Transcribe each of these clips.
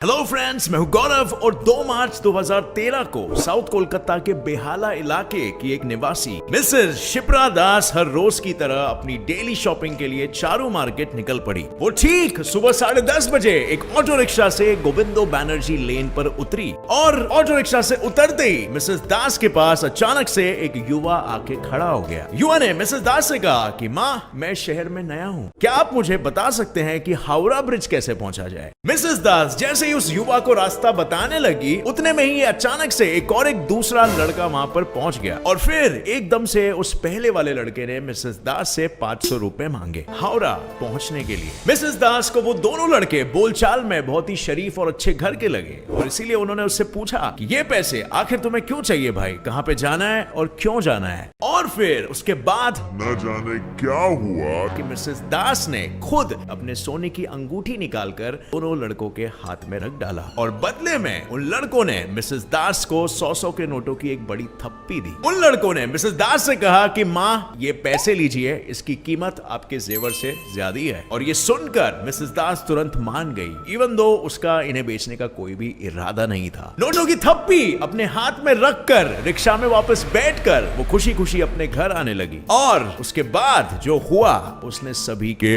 Hello friends, मैं हूं गौरव और 2 मार्च 2013 को साउथ कोलकाता के बेहाला इलाके की एक निवासी मिसेस शिप्रा दास हर रोज की तरह अपनी डेली शॉपिंग के लिए चारू मार्केट निकल पड़ी। वो ठीक सुबह 10:30 बजे एक ऑटो रिक्शा से गोविंदो बैनर्जी लेन पर उतरी और ऑटो रिक्शा से उतरते ही मिसेस दास के पास अचानक से एक युवा आके खड़ा हो गया। युवा ने मिसेस दास से कहा कि माँ, मैं शहर में नया हूँ, क्या आप मुझे बता सकते हैं कि हावड़ा ब्रिज कैसे पहुंचा जाए। मिसेस दास जैसे उस युवा को रास्ता बताने लगी, उतने में ही अचानक से एक दूसरा लड़का वहां पर पहुंच गया और फिर एकदम से उस पहले वाले लड़के ने मिसेस दास से 500 रुपए मांगे हावड़ा पहुंचने के लिए। मिसेस दास को वो दोनों लड़के बोलचाल में बहुत ही शरीफ और अच्छे घर के लगे और इसीलिए उन्होंने उससे पूछा कि ये पैसे आखिर तुम्हें क्यों चाहिए भाई, कहां पे जाना है और क्यों जाना है। और फिर उसके बाद न जाने क्या हुआ कि मिसेस दास ने खुद अपने सोने की अंगूठी निकालकर दोनों लड़कों के हाथ में रख डाला और बदले में उन लड़कों ने मिसेस दास को 100 के नोटों की एक बड़ी थप्पी दी। उन लड़कों ने मिसेस दास से कहा कि माँ, ये पैसे लीजिए, इसकी कीमत आपके जेवर से ज्यादा है। और ये सुनकर मिसेस दास तुरंत मान गई, इवन दो उसका इन्हें बेचने का कोई भी इरादा नहीं था। नोटों की थप्पी अपने हाथ में रखकर रिक्शा में वापस बैठकर वो खुशी खुशी अपने घर आने लगी और उसके बाद जो हुआ उसने सभी के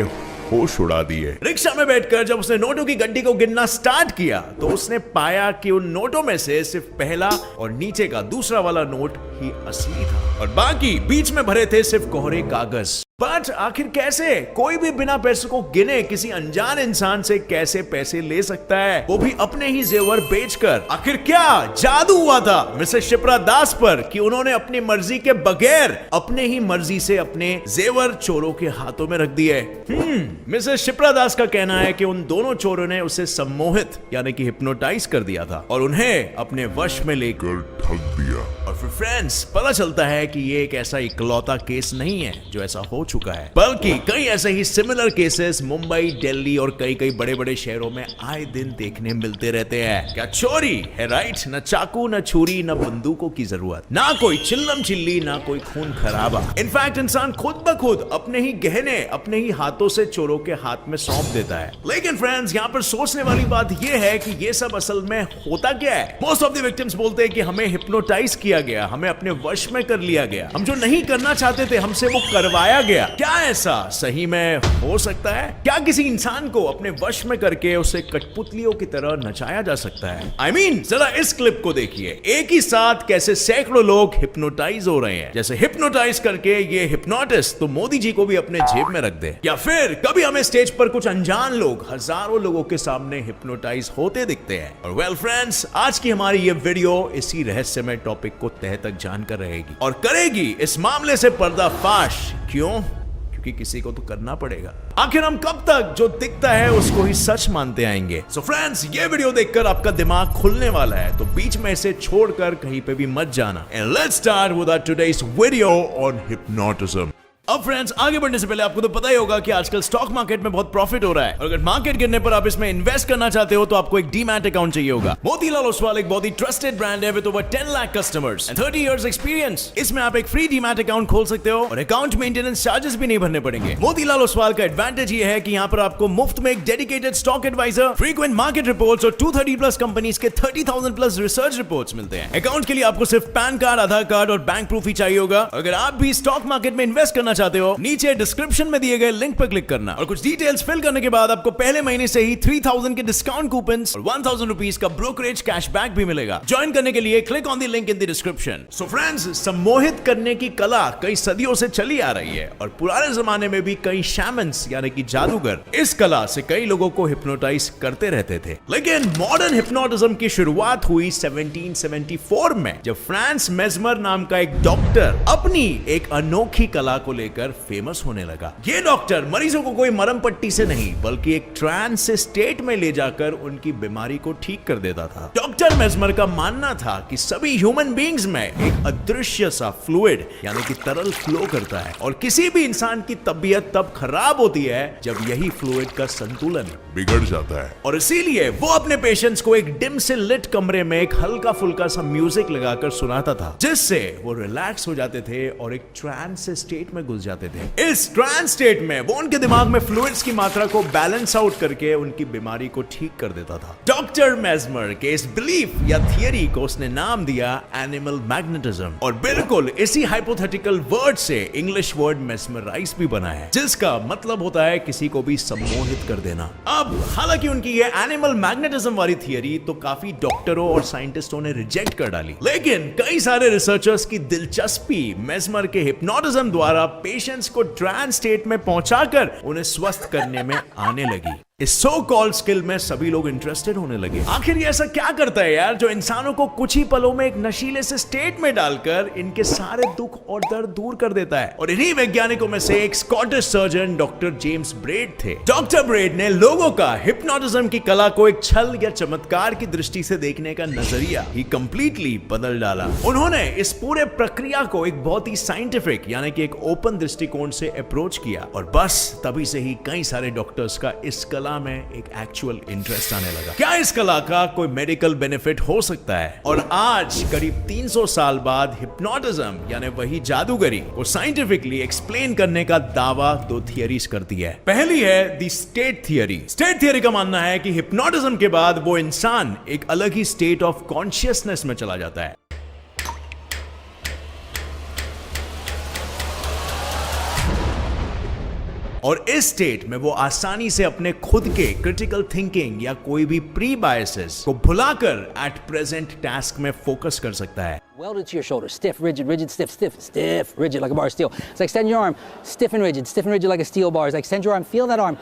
होश उड़ा दिए। रिक्शा में बैठकर जब उसने नोटों की गड्डी को गिनना स्टार्ट किया तो उसने पाया कि उन नोटों में से सिर्फ पहला और नीचे का दूसरा वाला नोट ही असली था और बाकी बीच में भरे थे सिर्फ कोहरे कागज। बट आखिर कैसे कोई भी बिना पैसे को गिने किसी अनजान इंसान से कैसे पैसे ले सकता है, वो भी अपने ही जेवर बेचकर। आखिर क्या जादू हुआ था मिसेस शिप्रा दास पर कि उन्होंने अपनी मर्जी के बगैर अपने ही मर्जी से अपने जेवर चोरों के हाथों में रख दिए। मिसेस शिप्रा दास का कहना है कि उन दोनों चोरों ने उसे सम्मोहित यानी कि हिप्नोटाइज कर दिया था और उन्हें अपने वश में लेकर ठग दिया। और फिर फ्रेंड्स, पता चलता है कि ये एक ऐसा इकलौता केस नहीं है जो ऐसा हो चुका है, बल्कि कई ऐसे ही सिमिलर केसेस मुंबई, दिल्ली और कई बड़े बड़े शहरों में आए दिन देखने मिलते रहते हैं। क्या चोरी है, राइट? न चाकू, न छुरी, न बंदूकों की जरूरत, ना कोई चिल्लम चिल्ली, ना कोई खून खराबा। इनफैक्ट इंसान खुद ब खुद अपने ही गहने अपने ही हाथों से चोरों के हाथ में सौंप देता है। लेकिन फ्रेंड्स, यहाँ पर सोचने वाली बात यह है कि ये सब असल में होता क्या है। मोस्ट ऑफ द विक्टिम्स बोलते हैं कि हमें हिप्नोटाइज किया गया, हमें अपने वश में कर लिया गया, हम जो नहीं करना चाहते थे हमसे वो करवाया गया। क्या ऐसा सही में हो सकता है? क्या किसी इंसान को अपने वश में करके उसे कठपुतलियों की तरह नचाया जा सकता है? I mean, जरा इस क्लिप को देखिए, एक ही साथ कैसे सैकड़ों लोग हिप्नोटाइज हो रहे हैं। जैसे हिप्नोटाइज करके ये हिप्नोटिस्ट तो मोदी जी को भी अपने जेब में रख दे। या फिर कभी हमें स्टेज पर कुछ अनजान लोग हजारों लोगों के सामने हिप्नोटाइज होते दिखते हैं। और वेल फ्रेंड्स, आज की हमारी ये वीडियो इसी रहस्यमय टॉपिक को तह तक जानकर रहेगी और करेगी इस मामले से पर्दाफाश। क्यों? कि किसी को तो करना पड़ेगा। आखिर हम कब तक जो दिखता है उसको ही सच मानते आएंगे? सो फ्रेंड्स, ये वीडियो देखकर आपका दिमाग खुलने वाला है, तो बीच में इसे छोड़कर कहीं पे भी मत जाना। And let's start with our today's video on hypnotism. अब फ्रेंड्स, आगे बढ़ने से पहले आपको तो पता ही होगा कि आजकल स्टॉक मार्केट में बहुत प्रॉफिट हो रहा है और अगर मार्केट गिरने पर आप इसमें इन्वेस्ट करना चाहते हो तो आपको एक डीमैट अकाउंट चाहिए होगा। मोतीलाल ओसवाल एक बहुत ही ट्रस्टेड ब्रांड है with over 10 lakh customers and 30 years experience. इसमें आप एक फ्री डीमैट अकाउंट खोल सकते हो और अकाउंट मेंटेनेंस चार्जेस भी नहीं भरने पड़ेंगे। मोतीलाल ओसवाल का एडवांटेज ये है कि यहाँ पर आपको मुफ्त में एक dedicated stock adviser, frequent market reports और 230 प्लस कंपनीज के 30,000 प्लस रिसर्च रिपोर्ट्स मिलते हैं। अकाउंट के लिए आपको सिर्फ पैन कार्ड, आधार कार्ड और बैंक प्रूफ ही चाहिए होगा। अगर आप भी स्टॉक मार्केट में इन्वेस्ट करना चाहते हो, नीचे डिस्क्रिप्शन में दिए गए लिंक पर क्लिक करना और कुछ डिटेल्स फिल करने के बाद आपको पहले महीने से ही 3000 के डिस्काउंट कूपन्स और 1000 रुपीज का ब्रोकरेज कैशबैक भी मिलेगा। ज्वाइन करने के लिए click on the link in the description. So friends, सम्मोहित करने की कला कई सदियों से चली आ रही है और पुराने जमाने में भी कई शैमन्स यानी कि जादूगर इस कला से कई लोगों को हिप्नोटाइज करते रहते थे। लेकिन मॉडर्न हिप्नोटिज्म की शुरुआत हुई 1774 में, जब फ्रांस मेस्मर नाम का एक डॉक्टर अपनी एक अनोखी कला को लेकर फेमस होने लगा। ये डॉक्टर मरीजों को कोई मरहम पट्टी से नहीं बल्कि एक ट्रांस स्टेट में ले जाकर उनकी बीमारी को ठीक कर देता था। डॉक्टर मेस्मर का मानना था कि सभी ह्यूमन बीइंग्स में एक अदृश्य सा फ्लूइड यानी कि तरल फ्लो करता है और किसी भी इंसान की तबीयत तब खराब होती है जब यही फ्लूइड का संतुलन बिगड़ जाता है। और इसीलिए वो अपने पेशेंट्स को एक डिम से लिट कमरे में एक हल्का फुल्का सा म्यूजिक लगाकर सुनाता था, जिससे वो रिलैक्स हो जाते थे और एक ट्रांस स्टेट में घुस जाते थे। इस ट्रांस स्टेट में वो उनके दिमाग में फ्लूइड्स की मात्रा को बैलेंस आउट करके उनकी बीमारी को ठीक कर देता था। डॉक्टर मेस्मर के इस बिलीफ या थियरी को उसने नाम दिया एनिमल मैग्नेटिज्म, और बिल्कुल इसी हाइपोथेटिकल वर्ड से इंग्लिश वर्ड मेस्मराइज भी बना है, जिसका मतलब होता है किसी को भी सम्मोहित कर देना। अब हालांकि उनकी ये एनिमल मैग्नेटिज्म वाली थियरी तो काफी डॉक्टरों और साइंटिस्टों ने रिजेक्ट कर डाली, लेकिन कई सारे रिसर्चर्स की दिलचस्पी मेस्मर के हिप्नोटिज्म द्वारा पेशेंट्स को ट्रांस स्टेट में पहुंचाकर उन्हें स्वस्थ करने में आने लगी। इस सो कॉल्ड स्किल में सभी लोग इंटरेस्टेड होने लगे। आखिर ये ऐसा क्या करता है यार जो इंसानों को कुछ ही पलों में एक नशीले से स्टेट में डालकर इनके सारे दुख और दर्द दूर कर देता है? और इन्हीं वैज्ञानिकों में से एक Scottish surgeon doctor James bread थे। डॉक्टर ब्रेड ने लोगों का हिप्नोटिज्म की कला को एक छल या चमत्कार की दृष्टि से देखने का नजरिया ही कंप्लीटली बदल डाला। उन्होंने इस पूरे प्रक्रिया को एक बहुत ही साइंटिफिक यानी कि एक ओपन दृष्टिकोण से अप्रोच किया, और बस तभी से ही कई सारे डॉक्टर्स का इस कला में एक एक्चुअल इंटरेस्ट आने लगा। क्या इस कला का कोई मेडिकल बेनिफिट हो सकता है? और आज करीब 300 साल बाद हिप्नोटिज्म यानी वही जादूगरी को साइंटिफिकली एक्सप्लेन करने का दावा दो थियरीज करती है। पहली है the state theory. State theory का मानना है कि हिप्नोटिज्म के बाद वो इंसान एक अलग ही स्टेट ऑफ कॉन्शियसनेस में चला जाता है। और इस स्टेट में वो आसानी से अपने खुद के क्रिटिकल थिंकिंग या कोई भी प्री बायसेस को भुलाकर एट प्रेजेंट टास्क में फोकस कर सकता है। Welded to your shoulder, stiff, rigid, rigid, stiff, stiff, stiff, rigid like a bar of steel. So extend your arm, stiff and rigid like a steel bar. It's like extend your arm, feel that arm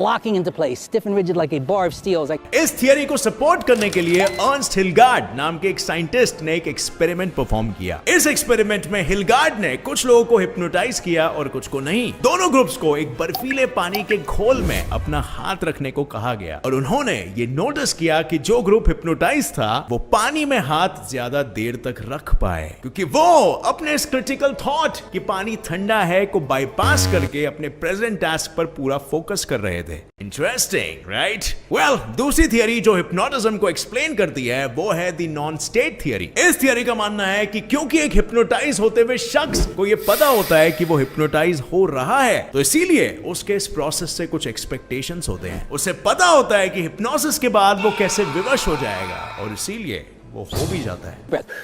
locking into place, stiff and rigid like a bar of steel. It's like इस theory को support करने के लिए Ernst हिलगार्ड नाम के एक scientist ने एक एक्सपेरिमेंट परफॉर्म किया। इस एक्सपेरिमेंट में हिलगार्ड ने कुछ लोगों को हिप्नोटाइज किया और कुछ को नहीं। दोनों ग्रुप्स को एक बर्फीले पानी के घोल में अपना हाथ रखने को कहा गया, और उन्होंने ये नोटिस किया कि जो ग्रुप हिप्नोटाइज था वो पानी में हाथ ज्यादा देर तक रख पाए, क्योंकि वो अपने इस क्रिटिकल थॉट कि पानी ठंडा है को बाईपास करके अपने प्रेजेंट टास्क पर पूरा फोकस कर रहे थे। Interesting, right? वेल, दूसरी थियरी जो हिप्नोटिज्म को एक्सप्लेन करती है वो है द नॉन स्टेट थियरी। इस थियरी का मानना है कि क्योंकि एक हिप्नोटाइज होते हुए शख्स को ये पता होता है कि वो हिप्नोटाइज हो रहा है, तो इसीलिए उसके इस प्रोसेस से कुछ एक्सपेक्टेशंस होते हैं। उसे पता होता है कि हिप्नोसिस के बाद वो कैसे विवश हो जाएगा, और इसीलिए वो हो भी जाता है। breath.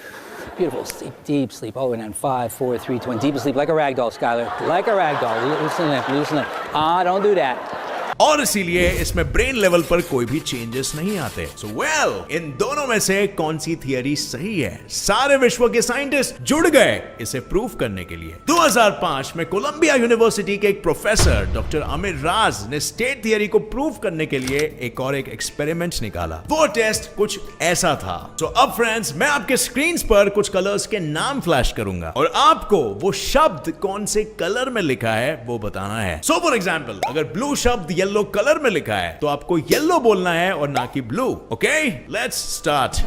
Beautiful, deep sleep. All the way down. 5, 4, 3, 2, 1. Deep sleep like a rag doll, Skylar. Like a rag doll. Loosen it, loosen it. Don't do that. और इसीलिए इसमें ब्रेन लेवल पर कोई भी चेंजेस नहीं आते। सो वेल, इन दोनों में से कौन सी थियरी सही है? सारे विश्व के साइंटिस्ट जुड़ गए इसे प्रूव करने के लिए। 2005 में कोलंबिया यूनिवर्सिटी के एक प्रोफेसर डॉक्टर आमिर राज ने स्टेट थियरी को प्रूव करने के लिए एक एक्सपेरिमेंट निकाला। वो टेस्ट कुछ ऐसा था। तो अब फ्रेंड्स, मैं आपके स्क्रीन पर कुछ कलर्स के नाम फ्लैश करूंगा और आपको वो शब्द कौन से कलर में लिखा है वो बताना है। सो फॉर एग्जाम्पल, अगर ब्लू शब्द येलो कलर में लिखा है तो आपको येलो बोलना है और ना कि ब्लू। Okay, let's start.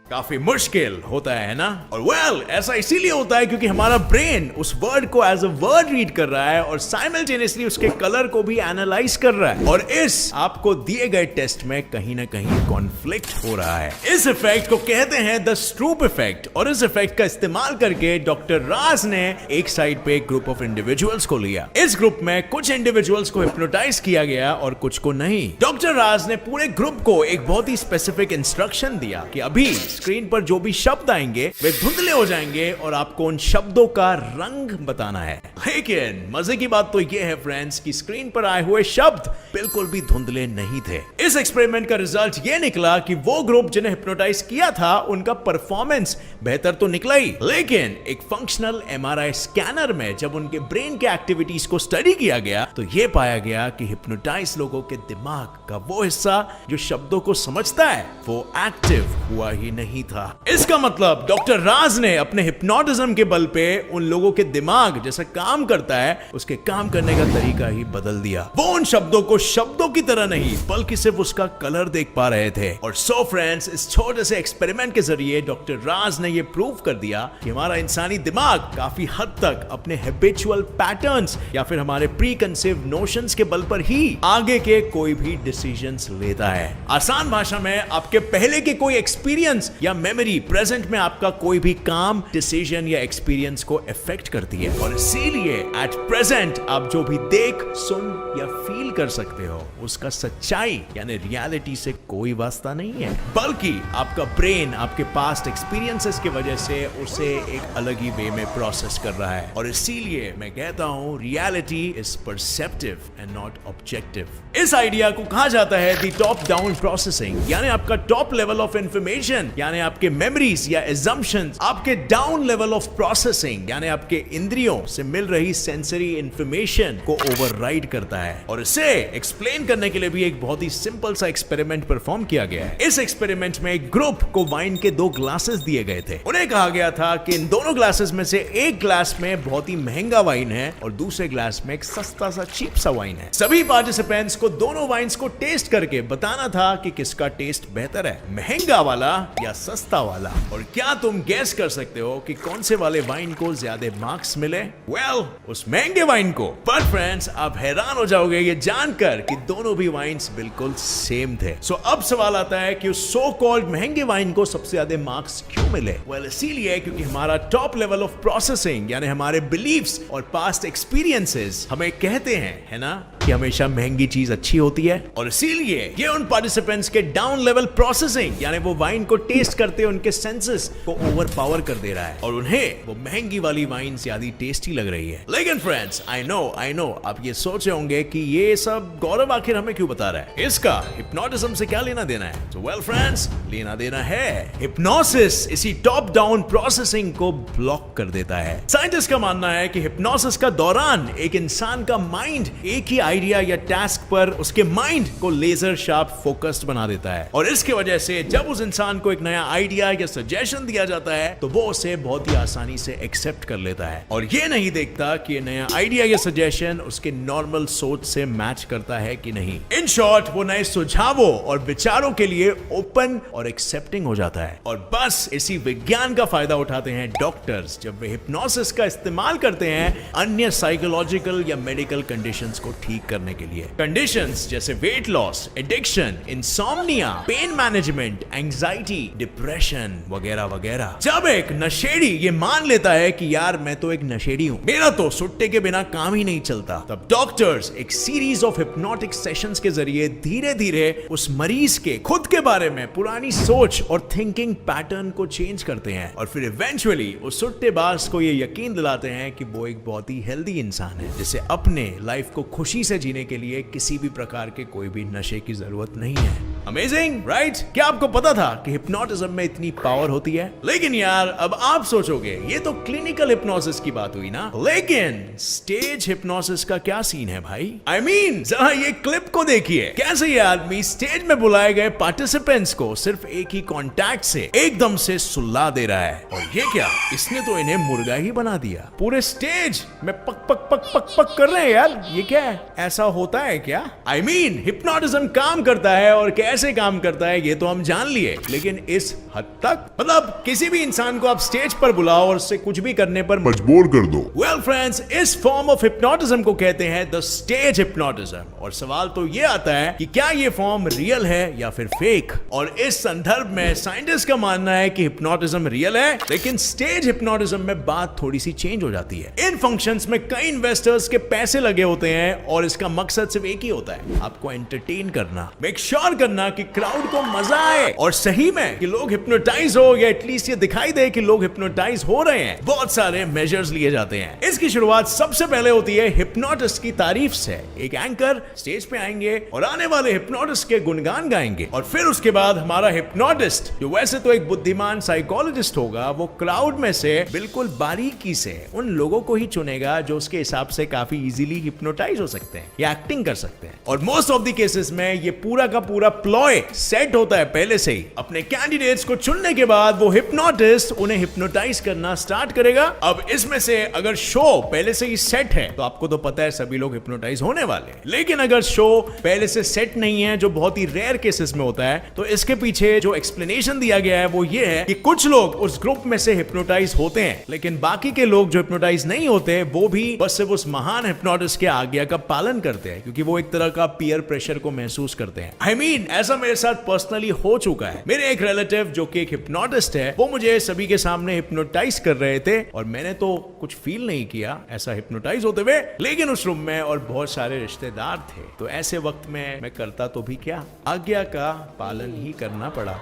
काफी मुश्किल होता है ना? और वेल, ऐसा इसीलिए होता है क्योंकि हमारा ब्रेन उस वर्ड को एज अ वर्ड रीड कर रहा है और साइमल्टेनियसली उसके कलर को भी एनालाइज कर रहा है, और इस आपको दिए गए टेस्ट में कहीं ना कहीं कॉन्फ्लिक्ट हो रहा है। इस इफेक्ट को कहते हैं द स्ट्रूप इफेक्ट, और इस इफेक्ट का इस्तेमाल करके डॉक्टर राज ने एक साइड पे एक ग्रुप ऑफ इंडिविजुअल्स को लिया। इस ग्रुप में कुछ इंडिविजुअल्स को हिप्नोटाइज किया गया और कुछ को नहीं। डॉक्टर राज ने पूरे ग्रुप को एक बहुत ही स्पेसिफिक इंस्ट्रक्शन दिया कि अभी स्क्रीन पर जो भी शब्द आएंगे वे धुंधले हो जाएंगे और आपको उन शब्दों का रंग बताना है। लेकिन मजे की बात तो यह है फ्रेंड्स कि स्क्रीन पर आए हुए शब्द बिल्कुल भी धुंधले नहीं थे। इस एक्सपेरिमेंट का रिजल्ट यह निकला कि वो ग्रुप जिन्हें हिप्नोटाइज किया था उनका परफॉर्मेंस बेहतर तो निकला ही, लेकिन एक फंक्शनल एमआरआई स्कैनर में जब उनके ब्रेन के एक्टिविटीज को स्टडी किया गया तो यह पाया गया कि हिप्नोटाइज लोगों के दिमाग का वो हिस्सा जो शब्दों को समझता है वो एक्टिव हुआ ही नहीं था। इसका मतलब डॉक्टर राज ने अपने हिप्नोटिज्म के बल पे उन लोगों के दिमाग जैसा काम करता है उसके काम करने का तरीका ही बदल दिया। वो उन शब्दों को शब्दों की तरह नहीं बल्कि सिर्फ उसका कलर देख पा रहे थे। और सो फ्रेंड्स, इस छोटे से एक्सपेरिमेंट के जरिए डॉक्टर राज ने यह प्रूव कर दिया कि हमारा इंसानी दिमाग काफी हद तक अपने हैबिचुअल पैटर्न्स या फिर हमारे प्री कंसीव नोशंस के बल पर ही आगे के कोई भी डिसीजंस लेता है। आसान भाषा में आपके पहले के कोई एक्सपीरियंस या मेमोरी प्रेजेंट में आपका कोई भी काम, डिसीजन या एक्सपीरियंस को इफेक्ट करती है। और इसीलिए एट प्रेजेंट आप जो भी देख, सुन या फील कर सकते हो उसका सच्चाई यानी रियलिटी से कोई वास्ता नहीं है, बल्कि आपका ब्रेन आपके पास्ट एक्सपीरियंसेस की वजह से उसे एक अलग ही वे में प्रोसेस कर रहा है। और इसीलिए मैं कहता हूं reality is perceptive and not objective. इस आइडिया को कहा जाता है द टॉप डाउन प्रोसेसिंग, यानी आपका टॉप लेवल ऑफ इंफॉर्मेशन यानी आपके मेमोरीज या एजम्पशंस आपके डाउन लेवल ऑफ प्रोसेसिंग यानी आपके इंद्रियों से मिल रही सेंसरी इंफॉर्मेशन को ओवरराइड करता है। और इसे एक्सप्लेन करने के लिए भी एक बहुत ही सिंपल सा एक्सपेरिमेंट परफॉर्म किया गया है। इस एक्सपेरिमेंट में एक ग्रुप को वाइन के 2 ग्लासेस दिए गए थे। उन्हें कहा गया था कि इन दोनों ग्लासेस में से एक ग्लास में बहुत ही महंगा वाइन है और दूसरे ग्लास में एक सस्ता सा चीप सा वाइन है। सभी पार्टिसिपेंट्स को दोनों वाइन्स को टेस्ट करके बताना था कि किसका टेस्ट बेहतर है, महंगा वाला या सस्ता वाला। और क्या तुम गेस कर सकते हो कि कौन से वाले वाइन को ज्यादा मार्क्स मिले? वेल, उस महंगे वाइन को। पर फ्रेंड्स, आप हैरान हो जाओगे ये जानकर कि दोनों भी वाइन्स बिल्कुल सेम थे। सो अब सवाल आता है कि उस सो कॉल्ड महंगे वाइन को सबसे ज्यादा मार्क्स क्यों मिले? वेल, इसीलिए क्योंकि हमारा टॉप लेवल ऑफ प्रोसेसिंग यानी हमारे बिलीव्स और पास्ट एक्सपीरियंसेस हमें कहते हैं, है ना, कि हमेशा महंगी चीज अच्छी होती है। और इसीलिए ये उन पार्टिसिपेंट्स के डाउन लेवल प्रोसेसिंग यानी वो वाइन को टेस्ट करते उनके सेंसेस को ओवर पावर कर दे रहा है और उन्हें वो महंगी वाली वाइन ज्यादा टेस्टी लग रही है। लेकिन फ्रेंड्स, आई नो आप ये सोच रहे होंगे कि ये सब गौरव आखिर हमें क्यों बता रहा है, इसका हिप्नोटिज्म से क्या लेना देना है? तो वेल फ्रेंड्स, लेना देना है। हिप्नोसिस इसी टॉप डाउन प्रोसेसिंग को ब्लॉक कर देता है। साइंटिस्ट का मानना है कि हिप्नोसिस का दौरान एक इंसान का माइंड एक ही आइडिया या टास्क पर उसके माइंड को लेजर शार्प फोकस्ड बना देता है। और इसके वजह से जब उस इंसान को एक नया आइडिया या सजेशन दिया जाता है तो वो उसे बहुत ही आसानी से एक्सेप्ट कर लेता है और ये नहीं देखता कि ये नया आइडिया या सजेशन उसके नॉर्मल सोच से मैच करता है कि नहीं। इन शॉर्ट, वो नए सुझावों और विचारों के लिए ओपन और एक्सेप्टिंग हो जाता है। और बस इसी विज्ञान का फायदा उठाते हैं डॉक्टर्स जब वे हिप्नोसिस का इस्तेमाल करते हैं अन्य साइकोलॉजिकल या मेडिकल कंडीशंस को ठीक करने के लिए। कंडीशंस जैसे weight loss, addiction, insomnia, pain management, anxiety, depression वगैरह वगैरह। जब एक नशेड़ी ये मान लेता है कि यार मैं तो एक नशेड़ी हूं, मेरा तो सुट्टे के बिना काम ही नहीं चलता, तब डॉक्टर्स एक सीरीज ऑफ हिप्नोटिक सेशंस के जरिए धीरे धीरे उस मरीज के खुद के बारे में पुरानी सोच और थिंकिंग पैटर्न को चेंज करते हैं और फिर इवेंचुअली उस सुट्टेबाज को ये यकीन दिलाते हैं कि वो एक बहुत ही हेल्दी इंसान है जिसे अपने लाइफ को खुशी से जीने के लिए किसी भी प्रकार के कोई भी नशे की जरूरत नहीं है। Amazing, right? क्या आपको पता था कि हिप्नोटिज्म में इतनी पावर होती है? लेकिन यार, अब आप सोचोगे ये तो क्लिनिकल हिप्नोसिस की बात हुई ना, लेकिन स्टेज हिप्नोसिस का क्या सीन है भाई? I mean, जरा ये क्लिप को देखिए, कैसे ये आदमी स्टेज में बुलाए गए पार्टिसिपेंट्स को सिर्फ एक ही कॉन्टैक्ट से एकदम से सुला दे रहा है। और ये क्या, इसने तो इन्हें मुर्गा ही बना दिया। पूरे स्टेज में पक पक पक पक पक कर रहे हैं यार, ये क्या है? ऐसा होता है क्या? I mean, हिप्नोटिज्म काम करता है और कैसे काम करता है ये तो हम जान लिए, लेकिन इस हद तक, मतलब किसी भी इंसान को आप स्टेज पर बुलाओ और उससे कुछ भी करने पर मजबूर कर दो। वेल फ्रेंड्स, इस फॉर्म ऑफ हिप्नोटिज्म को कहते हैं द स्टेज हिप्नोटिज्म। और सवाल तो ये आता है कि क्या ये फॉर्म रियल है या फिर फेक? और इस संदर्भ में साइंटिस्ट का मानना है कि हिप्नोटिज्म रियल है, लेकिन स्टेज हिप्नोटिज्म में बात थोड़ी सी चेंज हो जाती है। इन फंक्शंस में कई इन्वेस्टर्स के पैसे लगे होते हैं और इसका मकसद सिर्फ एक ही होता है, आपको एंटरटेन करना, मेक श्योर करना कि क्राउड को मजा आए और सही में कि लोग हिप्नोटाइज हो या एटलीस्ट ये दिखाई दे कि लोग हिप्नोटाइज हो रहे हैं। बहुत सारे मेजर्स लिए जाते हैं। इसकी शुरुआत सबसे पहले होती है हिप्नोटिस्ट की तारीफ से। एक एंकर स्टेज पे आएंगे और आने वाले हिप्नोटिस्ट के गुणगान गाएंगे और फिर उसके बाद हमारा हिप्नोटिस्ट, जो वैसे तो एक बुद्धिमान साइकोलॉजिस्ट होगा, वो क्राउड में से बिल्कुल बारीकी से उन लोगों को ही चुनेगा जो उसके हिसाब से काफी इजीली हिप्नोटाइज हो सकते हैं या एक्टिंग कर सकते हैं। और मोस्ट ऑफ द केसेस में ये पूरा का पूरा प्लॉय सेट होता है पहले से ही। अपने कैंडिडेट्स को चुनने के बाद वो हिप्नोटिस्ट उन्हें हिप्नोटाइज करना स्टार्ट करेगा। अब इसमें से अगर शो पहले से ही सेट है तो आपको तो पता है सभी लोग हिप्नोटाइज होने वाले हैं, लेकिन अगर शो पहले से सेट नहीं है, जो बहुत ही रेयर केसेस में होता है, तो इसके पीछे जो एक्सप्लेनेशन दिया गया है वो ये है कि कुछ लोग उस ग्रुप में से हिप्नोटाइज होते हैं, लेकिन बाकी के लोग जो हिप्नोटाइज नहीं होते वो भी बस सिर्फ उस महान हिप्नोटिस्ट के आज्ञा का पालन करते हैं, क्योंकि वो एक तरह का पीयर प्रेशर को महसूस करते हैं। आई मीन, ऐसा मेरे साथ पर्सनली हो चुका है। मेरे एक रिलेटिव जो कि एक हिप्नोटिस्ट है, वो मुझे सभी के सामने हिप्नोटाइज कर रहे थे और मैंने तो कुछ फील नहीं किया ऐसा हिप्नोटाइज होते हुए, लेकिन उस रूम में और बहुत सारे रिश्तेदार थे, तो ऐसे वक्त में मैं करता तो भी क्या, आज्ञा का पालन ही करना पड़ा।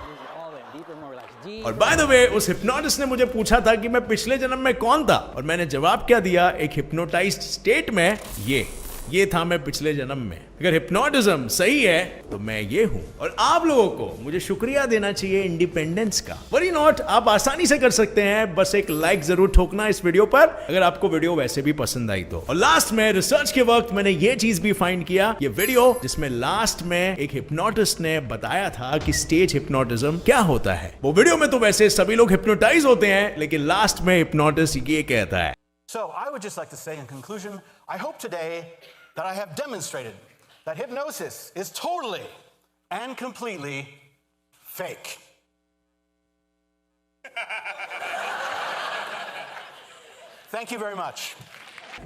और बाय द वे उस हिप्नोटिस्ट ने मुझे पूछा था कि मैं पिछले जन्म में कौन था, और मैंने जवाब क्या दिया, एक हिप्नोटाइज्ड स्टेट में ये था मैं पिछले जन्म में। अगर हिप्नोटिज्म सही है तो मैं ये हूं। और आप लोगों को मुझे शुक्रिया देना चाहिए इंडिपेंडेंस का। वरी नॉट, आप आसानी से कर सकते हैं, बस एक लाइक जरूर ठोकना इस वीडियो पर अगर आपको वीडियो वैसे भी पसंद आई तो। और लास्ट में रिसर्च के वक्त मैंने ये चीज भी फाइंड किया, ये वीडियो जिसमें लास्ट में एक हिप्नोटिस्ट ने बताया था कि स्टेज हिप्नोटिज्म क्या होता है। वो वीडियो में तो वैसे सभी लोग हिप्नोटाइज होते हैं, लेकिन लास्ट में हिप्नोटिस्ट ये कहता है। So I would just like to say in conclusion, I hope today that I have demonstrated that hypnosis is totally and completely fake. Thank you very much.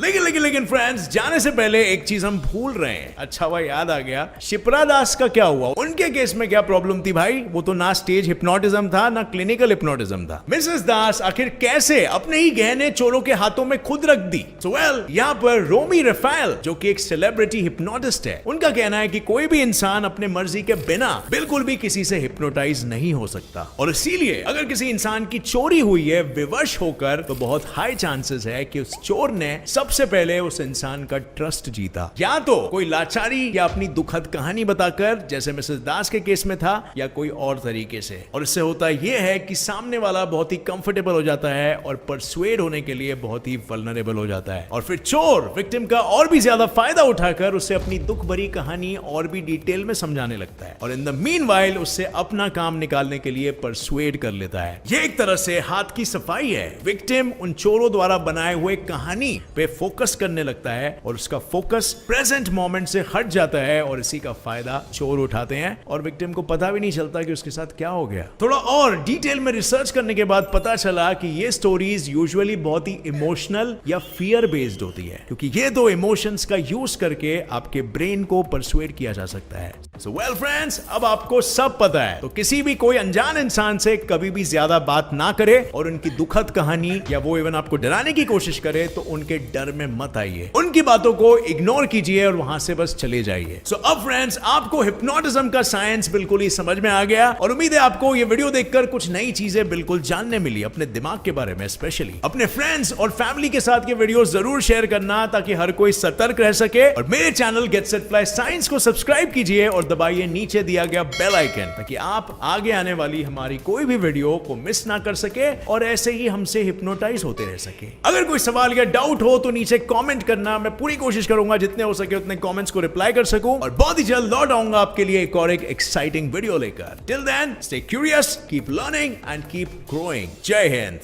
लेकिन फ्रेंड्स, जाने से पहले एक चीज हम भूल रहे हैं। अच्छा हुआ याद आ गया, शिप्रा दास का क्या हुआ? उनके केस में क्या प्रॉब्लम थी भाई? वो तो ना स्टेज हिप्नोटिज्म था ना क्लिनिकल हिप्नोटिज्म था। मिसेस दास आखिर कैसे अपने ही गहने चोरों के हाथों में खुद रख दी? सो वेल, यहाँ पर रोमी रफाएल जो कि एक सेलिब्रिटी हिप्नोटिस्ट है, उनका कहना है कि कोई भी इंसान अपने मर्जी के बिना बिल्कुल भी किसी से हिप्नोटाइज नहीं हो सकता, और इसीलिए अगर किसी इंसान की चोरी हुई है विवश होकर, तो बहुत हाई चांसेस है कि उस चोर ने सबसे पहले उस इंसान का ट्रस्ट जीता, या तो कोई लाचारी या अपनी दुखद कहानी बताकर, जैसे मिसेस दास के केस में था, या कोई और तरीके से। और इससे होता यह है कि सामने वाला बहुत ही कंफर्टेबल हो जाता है और परसुएड होने के लिए बहुत ही वल्नरेबल हो जाता है, और फिर चोर विक्टिम का और भी ज्यादा फायदा उठाकर उसे अपनी दुख भरी कहानी और भी डिटेल में समझाने लगता है, और इन द मीनवाइल उससे अपना काम निकालने के लिए परसुएड कर लेता है। यह एक तरह से हाथ की सफाई है। विक्टिम उन चोरों द्वारा बनाए हुए कहानी पे फोकस करने लगता है और उसका फोकस प्रेजेंट मोमेंट से हट जाता है, और इसी का फायदा चोर उठाते हैं और विक्टिम को पता भी नहीं चलता कि उसके साथ क्या हो गया। थोड़ा और डिटेल में रिसर्च करने के बाद पता चला कि ये स्टोरीज यूजुअली बहुत ही इमोशनल या फियर बेस्ड होती है, क्योंकि ये दो इमोशंस का यूज करके आपके ब्रेन को परसुएड किया जा सकता है। सो वेल फ्रेंड्स, अब आपको सब पता है, तो किसी भी कोई अनजान इंसान से कभी भी ज्यादा बात ना करे, और उनकी दुखद कहानी या वो इवन आपको डराने की कोशिश करे तो उनके डर में मत आइए, उनकी बातों को इग्नोर कीजिए और वहां से बस चले जाइए। सो अब फ्रेंड्स, आपको हिप्नोटिज्म का साइंस बिल्कुल ही समझ में आ गया, और उम्मीद है आपको ये वीडियो देखकर कुछ नई चीजें बिल्कुल जानने मिली अपने दिमाग के बारे में। स्पेशली अपने फ्रेंड्स और फैमिली के साथ ये वीडियो जरूर शेयर करना, ताकि हर कोई सतर्क रह सके। और मेरे channel get set fly science को सब्सक्राइब कीजिए और दबाइए नीचे दिया गया बेल आइकन, ताकि आप आगे आने वाली हमारी कोई भी वीडियो को मिस ना कर सके और ऐसे ही हमसे हिप्नोटाइज होते रह सके। अगर कोई सवाल या डाउट हो तो नीचे कमेंट करना, मैं पूरी कोशिश करूंगा जितने हो सके उतने कमेंट्स को रिप्लाई कर सकूं, और बहुत ही जल्द लौट आऊंगा आपके लिए एक और एक एक्साइटिंग वीडियो लेकर। Till then, stay curious, keep learning and keep growing. जय हिंद।